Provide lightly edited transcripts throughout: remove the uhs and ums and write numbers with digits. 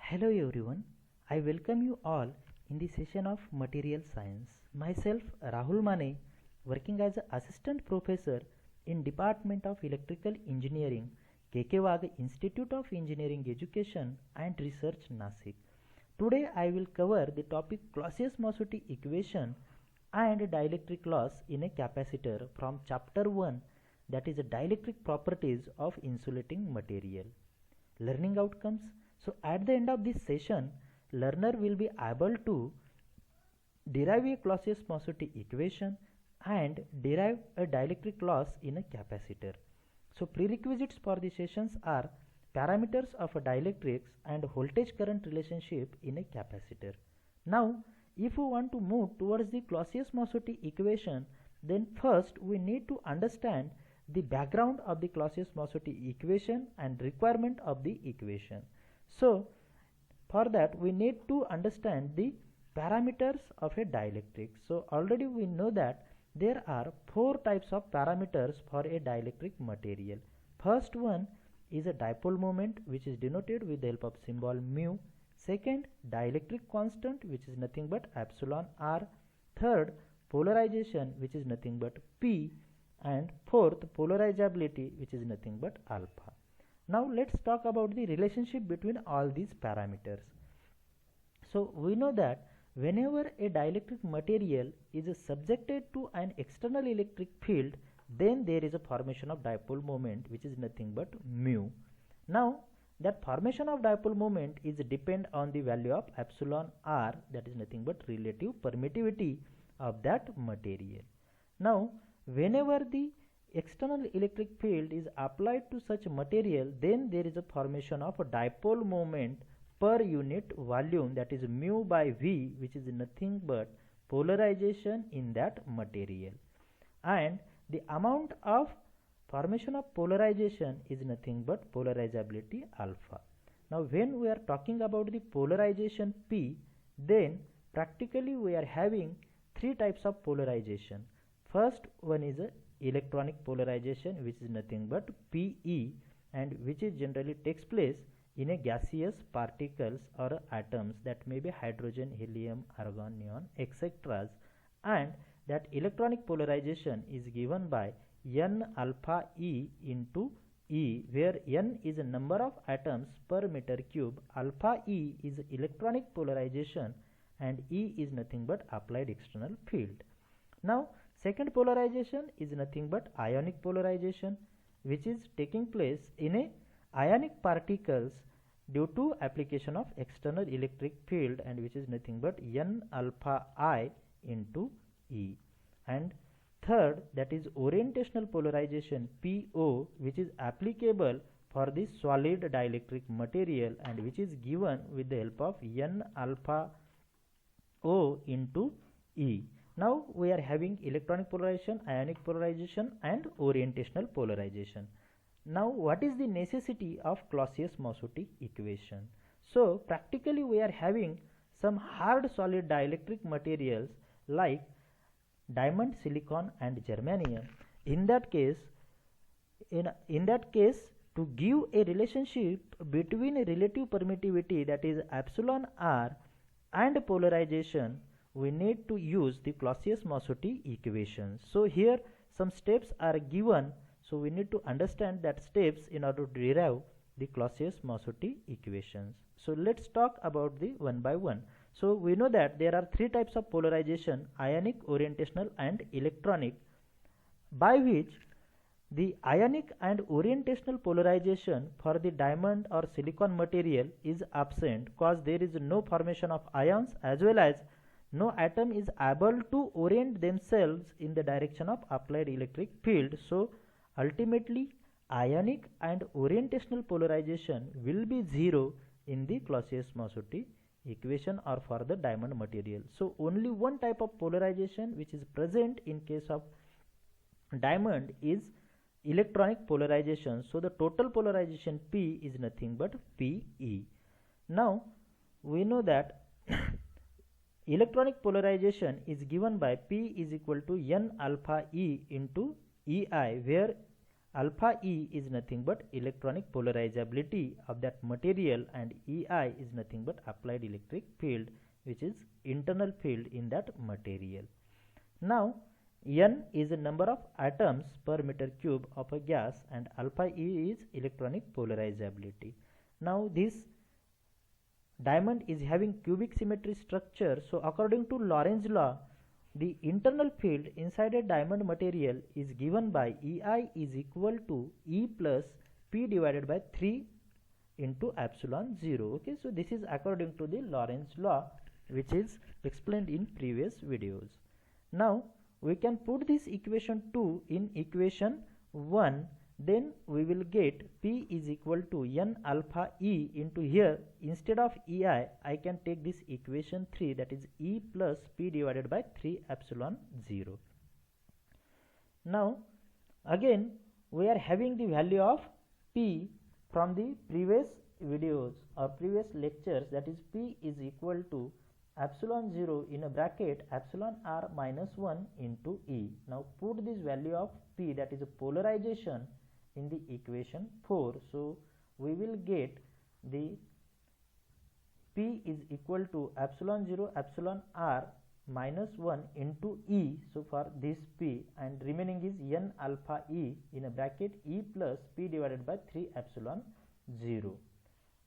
Hello everyone, I welcome you all in the session of Material Science. Myself Rahul Mane, working as an Assistant Professor in Department of Electrical Engineering, KK Wag Institute of Engineering Education and Research, Nasik. Today I will cover the topic Clausius-Mosotty equation and dielectric loss in a capacitor from chapter 1, that is dielectric properties of insulating material. Learning outcomes. So at the end of this session, learner will be able to derive a Clausius-Mosotty equation and derive a dielectric loss in a capacitor. So prerequisites for the sessions are parameters of a dielectrics and voltage current relationship in a capacitor. Now if we want to move towards the Clausius-Mosotty equation, then first we need to understand the background of the Clausius-Mosotty equation and requirement of the equation. So for that we need to understand the parameters of a dielectric. So already we know that there are four types of parameters for a dielectric material. First one is a dipole moment, which is denoted with the help of symbol mu. Second, dielectric constant, which is nothing but epsilon r. Third, polarization, which is nothing but P. And fourth, polarizability, which is nothing but alpha. Now let's talk about the relationship between all these parameters. So we know that whenever a dielectric material is subjected to an external electric field, then there is a formation of dipole moment, which is nothing but mu. Now that formation of dipole moment is depend on the value of epsilon r, that is nothing but relative permittivity of that material. Now whenever the external electric field is applied to such material, then there is a formation of a dipole moment per unit volume, that is mu by V, which is nothing but polarization in that material, and the amount of formation of polarization is nothing but polarizability alpha. Now when we are talking about the polarization P, then practically we are having three types of polarization. First one is a electronic polarization, which is nothing but Pe, and which is generally takes place in a gaseous particles or atoms, that may be hydrogen, helium, argon, neon, etc. And that electronic polarization is given by n alpha E into E, where n is a number of atoms per meter cube, alpha E is electronic polarization, and E is nothing but applied external field. Now second polarization is nothing but ionic polarization, which is taking place in a ionic particles due to application of external electric field, and which is nothing but n alpha I into E. And third, that is orientational polarization PO, which is applicable for the solid dielectric material, and which is given with the help of n alpha O into E. Now we are having electronic polarization, ionic polarization, and orientational polarization. Now what is the necessity of Clausius-Mosotty equation? So practically we are having some hard solid dielectric materials like diamond, silicon, and germanium. In that case, to give a relationship between a relative permittivity, that is epsilon r, and polarization, we need to use the Clausius-Mosotty equation. So here some steps are given, so we need to understand that steps in order to derive the Clausius-Mosotty equations. So let's talk about the one by one. So we know that there are three types of polarization: ionic, orientational, and electronic, by which the ionic and orientational polarization for the diamond or silicon material is absent, because there is no formation of ions, as well as no atom is able to orient themselves in the direction of applied electric field. So ultimately ionic and orientational polarization will be zero in the Clausius-Mosotty equation or for the diamond material. So only one type of polarization which is present in case of diamond is electronic polarization. So the total polarization P is nothing but Pe. Now we know that electronic polarization is given by P is equal to n alpha E into Ei, where alpha E is nothing but electronic polarizability of that material, and EI is nothing but applied electric field, which is internal field in that material. Now N is the number of atoms per meter cube of a gas, and alpha E is electronic polarizability. Now this diamond is having cubic symmetry structure, so according to Lorentz law, the internal field inside a diamond material is given by EI is equal to E plus P divided by 3 into epsilon 0. Okay, so this is according to the Lorentz law, which is explained in previous videos. Now we can put this equation 2 in equation 1, then we will get P is equal to N alpha E into here. Instead of EI, I can take this equation 3, that is E plus P divided by 3 epsilon 0. Now again we are having the value of P from the previous videos or previous lectures, that is P is equal to epsilon 0 in a bracket epsilon r minus 1 into E. Now put this value of P, that is a polarization, in the equation 4. So we will get the P is equal to epsilon 0 epsilon r minus 1 into E. So for this P, and remaining is N alpha E in a bracket E plus P divided by 3 epsilon 0.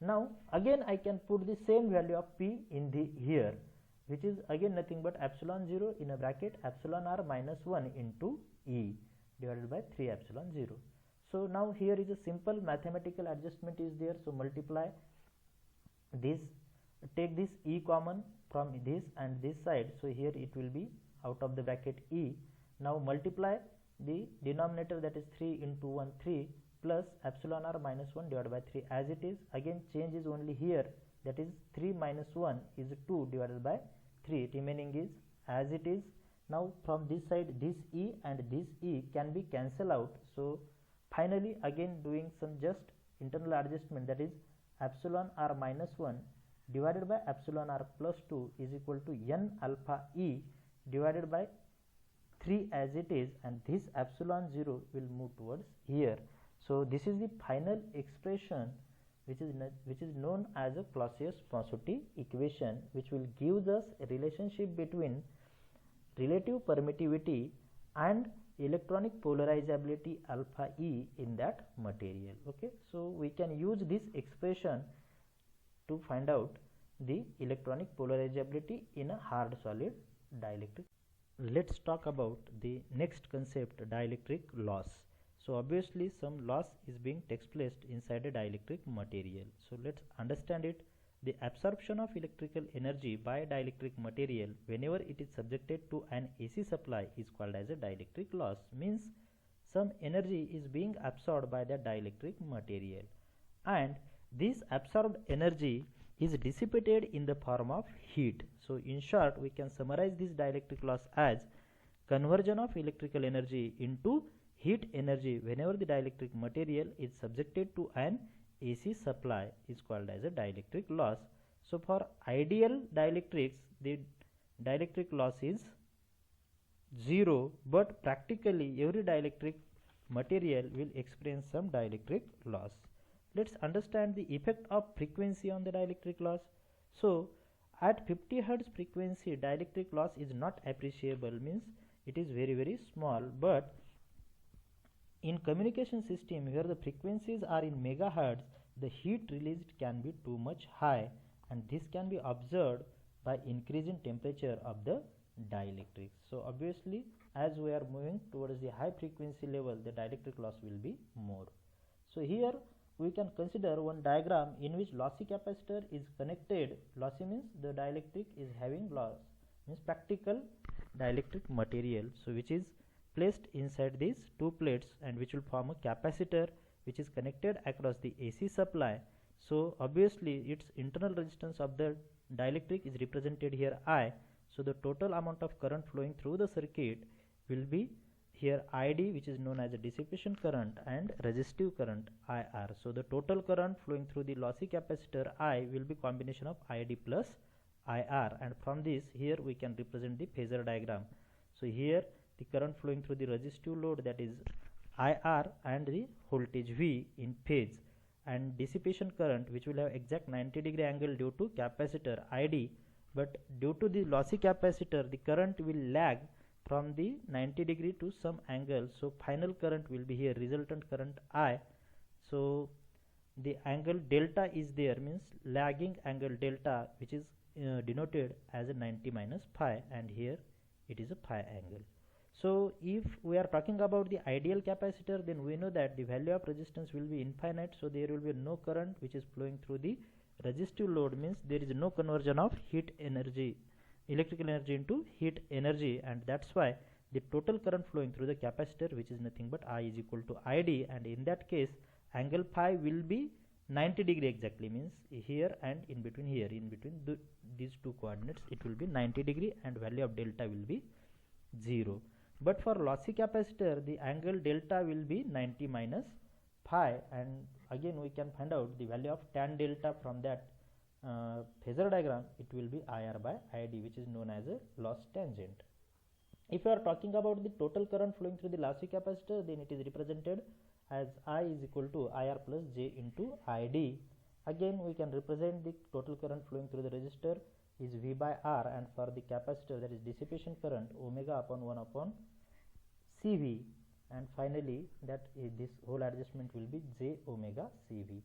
Now again I can put the same value of P in the here, which is again nothing but epsilon 0 in a bracket epsilon r minus 1 into E divided by 3 epsilon 0. So now here is a simple mathematical adjustment is there. So multiply this, take this E common from this and this side. So here it will be out of the bracket E. Now multiply the denominator, that is 3 into 1 3 plus epsilon r minus 1 divided by 3 as it is. Again change is only here, that is 3 minus 1 is 2 divided by 3, remaining is as it is. Now from this side this E and this E can be cancelled out. So finally again doing some just internal adjustment, that is epsilon r minus 1 divided by epsilon r plus 2 is equal to N alpha E divided by 3 as it is, and this epsilon 0 will move towards here. So this is the final expression which is known as a Clausius-Ponsonby equation, which will give us a relationship between relative permittivity and electronic polarizability alpha E in that material. Okay, so we can use this expression to find out the electronic polarizability in a hard solid dielectric. Let's talk about the next concept, dielectric loss. So obviously some loss is being takes place inside a dielectric material. So let's understand it. The absorption of electrical energy by a dielectric material whenever it is subjected to an AC supply is called as a dielectric loss. Means some energy is being absorbed by the dielectric material, and this absorbed energy is dissipated in the form of heat. So in short, we can summarize this dielectric loss as conversion of electrical energy into heat energy whenever the dielectric material is subjected to an AC supply is called as a dielectric loss. So for ideal dielectrics, the dielectric loss is 0, but practically every dielectric material will experience some dielectric loss. Let's understand the effect of frequency on the dielectric loss. So at 50 Hz frequency, dielectric loss is not appreciable, means it is very small. But in communication system where the frequencies are in megahertz, the heat released can be too much high, and this can be observed by increasing temperature of the dielectric. So obviously as we are moving towards the high frequency level, the dielectric loss will be more. So here we can consider one diagram in which lossy capacitor is connected. Lossy means the dielectric is having loss, means practical dielectric material, so which is placed inside these two plates and which will form a capacitor which is connected across the AC supply. So obviously its internal resistance of the dielectric is represented here I. So the total amount of current flowing through the circuit will be here ID, which is known as a dissipation current, and resistive current IR. So the total current flowing through the lossy capacitor I will be combination of ID plus IR, and from this here we can represent the phasor diagram. So here the current flowing through the resistive load, that is IR and the voltage V in phase, and dissipation current which will have exact 90-degree angle due to capacitor ID, but due to the lossy capacitor the current will lag from the 90-degree to some angle, so final current will be here resultant current I. So the angle delta is there, means lagging angle delta, which is denoted as a 90 minus phi, and here it is a phi angle. So if we are talking about the ideal capacitor, then we know that the value of resistance will be infinite, so there will be no current which is flowing through the resistive load, means there is no conversion of heat energy, electrical energy into heat energy, and that's why the total current flowing through the capacitor, which is nothing but I is equal to ID, and in that case angle phi will be 90-degree exactly, means here and in between here, in between these two coordinates it will be 90-degree, and value of delta will be 0. But for lossy capacitor the angle delta will be 90 minus phi, and again we can find out the value of tan delta from that phasor diagram. It will be IR by ID, which is known as a loss tangent. If you are talking about the total current flowing through the lossy capacitor, then it is represented as I is equal to IR plus J into ID. Again we can represent the total current flowing through the resistor is V by R, and for the capacitor, that is dissipation current, omega upon 1 upon CV, and finally that this whole adjustment will be J omega CV.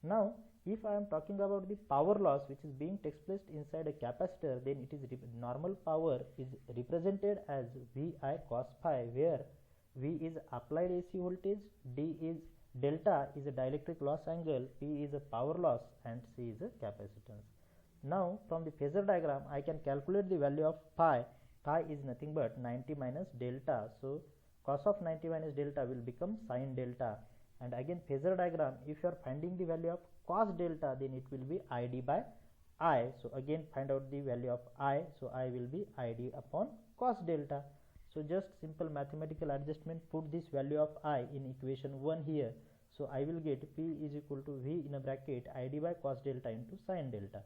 Now if I am talking about the power loss which is being takes place inside a capacitor, then it is normal power is represented as VI cos phi, where V is applied AC voltage, D is delta is a dielectric loss angle, P is a power loss, and C is a capacitance. Now from the phasor diagram I can calculate the value of phi. Phi is nothing but 90 minus delta, so cos of 90 minus delta will become sin delta, and again phasor diagram, if you are finding the value of cos delta, then it will be ID by I. So again find out the value of I, so I will be ID upon cos delta. So just simple mathematical adjustment, put this value of I in equation 1 here, so I will get P is equal to V in a bracket ID by cos delta into sin delta.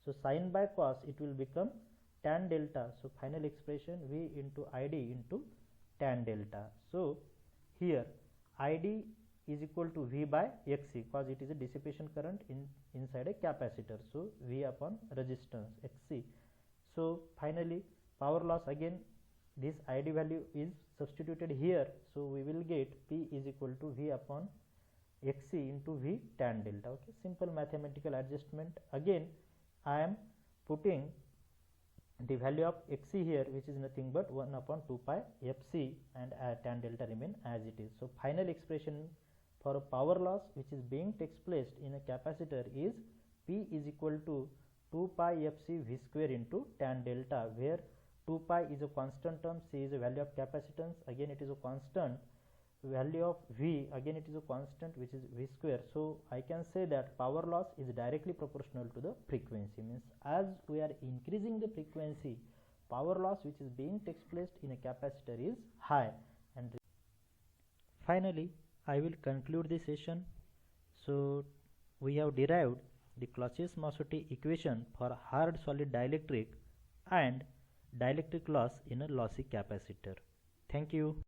So sin by cos it will become tan delta, so final expression V into ID into tan delta. So here ID is equal to V by XC, because it is a dissipation current inside a capacitor, so V upon resistance XC. So finally power loss, again this ID value is substituted here, so we will get P is equal to V upon XC into V tan delta. Okay, simple mathematical adjustment. Again I am putting the value of XC here, which is nothing but 1 upon 2 pi FC, and tan delta remain as it is. So final expression for a power loss which is being takes place in a capacitor is P is equal to 2 pi FC V square into tan delta, where 2 pi is a constant term, C is a value of capacitance, again it is a constant, value of V again it is a constant, which is V square. So I can say that power loss is directly proportional to the frequency, means as we are increasing the frequency, power loss which is being takes place in a capacitor is high. And finally I will conclude this session. So we have derived the Clausius-Mosotty equation for hard solid dielectric and dielectric loss in a lossy capacitor. Thank you.